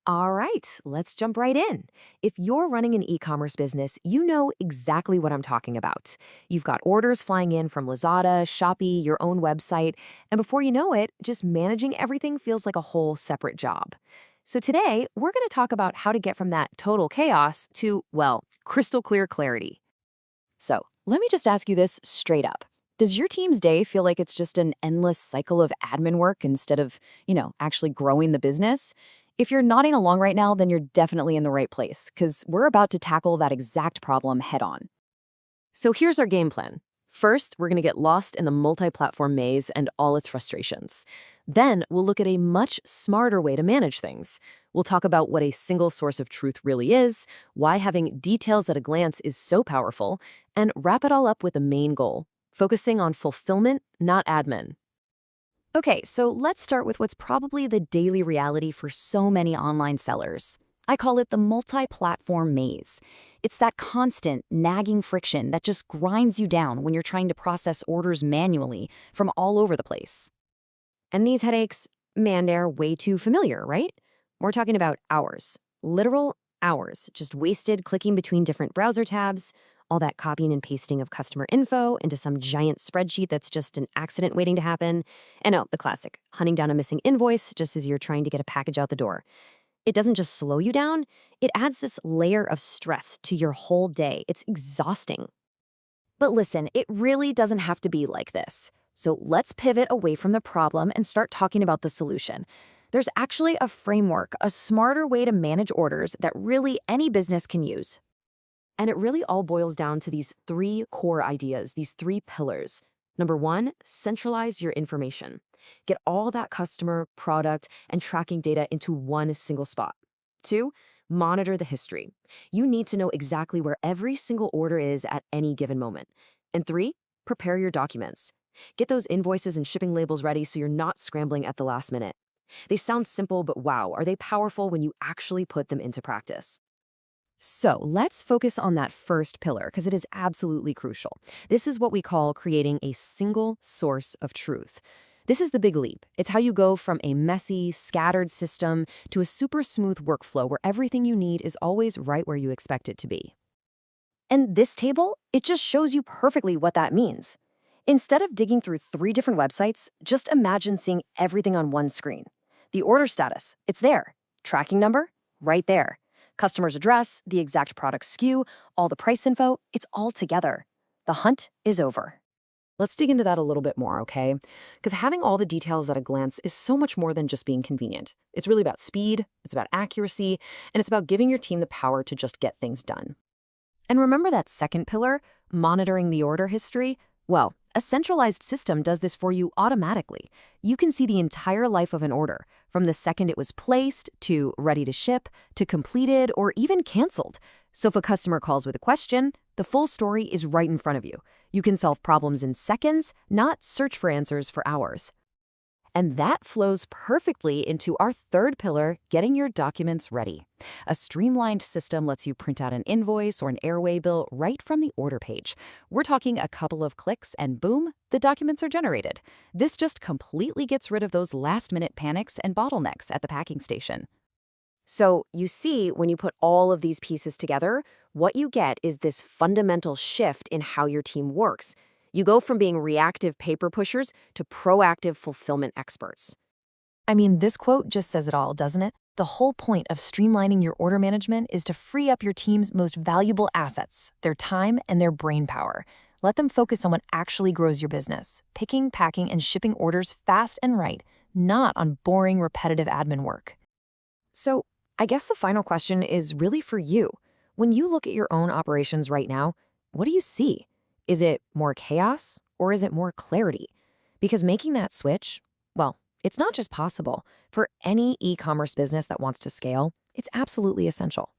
All right, let's jump right in. If you're running an e-commerce business, you know exactly what I'm talking about. You've got orders flying in from Lazada, Shopee, your own website, and before you know it, just managing everything feels like a whole separate job. So today, we're going to talk about how to get from that total chaos to, well, crystal clear clarity. So, let me just ask you this straight up. Does your team's day feel like it's just an endless cycle of admin work instead of, actually growing the business? If you're nodding along right now, then you're definitely in the right place, because we're about to tackle that exact problem head on. So here's our game plan. First, we're going to get lost in the multi-platform maze and all its frustrations. Then, we'll look at a much smarter way to manage things. We'll talk about what a single source of truth really is, why having details at a glance is so powerful, and wrap it all up with the main goal, focusing on fulfillment, not admin. Okay, so let's start with what's probably the daily reality for so many online sellers. I call it the multi-platform maze. It's that constant, nagging friction that just grinds you down when you're trying to process orders manually from all over the place. And these headaches, man, they're way too familiar, right? We're talking about hours, literal hours, just wasted clicking between different browser tabs, all that copying and pasting of customer info into some giant spreadsheet that's just an accident waiting to happen. And oh, the classic, hunting down a missing invoice just as you're trying to get a package out the door. It doesn't just slow you down, it adds this layer of stress to your whole day. It's exhausting. But listen, it really doesn't have to be like this. So let's pivot away from the problem and start talking about the solution. There's actually a framework, a smarter way to manage orders that really any business can use. And it really all boils down to these three core ideas, these three pillars. Number one, centralize your information. Get all that customer, product, and tracking data into one single spot. Two, monitor the history. You need to know exactly where every single order is at any given moment. And three, prepare your documents. Get those invoices and shipping labels ready so you're not scrambling at the last minute. They sound simple, but wow, are they powerful when you actually put them into practice? So let's focus on that first pillar because it is absolutely crucial. This is what we call creating a single source of truth. This is the big leap. It's how you go from a messy, scattered system to a super smooth workflow where everything you need is always right where you expect it to be. And this table, it just shows you perfectly what that means. Instead of digging through three different websites, just imagine seeing everything on one screen. The order status, it's there. Tracking number, right there. Customer's address, the exact product SKU, all the price info, it's all together. The hunt is over. Let's dig into that a little bit more, okay? Because having all the details at a glance is so much more than just being convenient. It's really about speed, it's about accuracy, and it's about giving your team the power to just get things done. And remember that second pillar, monitoring the order history? Well, a centralized system does this for you automatically. You can see the entire life of an order, from the second it was placed, to ready to ship, to completed, or even canceled. So if a customer calls with a question, the full story is right in front of you. You can solve problems in seconds, not search for answers for hours. And that flows perfectly into our third pillar, getting your documents ready. A streamlined system lets you print out an invoice or an airway bill right from the order page. We're talking a couple of clicks and boom, the documents are generated. This just completely gets rid of those last-minute panics and bottlenecks at the packing station. So you see, when you put all of these pieces together, what you get is this fundamental shift in how your team works. You go from being reactive paper pushers to proactive fulfillment experts. I mean, this quote just says it all, doesn't it? The whole point of streamlining your order management is to free up your team's most valuable assets, their time and their brain power. Let them focus on what actually grows your business, picking, packing, and shipping orders fast and right, not on boring, repetitive admin work. So, I guess the final question is really for you. When you look at your own operations right now, what do you see? Is it more chaos or is it more clarity? Because making that switch, well, it's not just possible. For any e-commerce business that wants to scale, it's absolutely essential.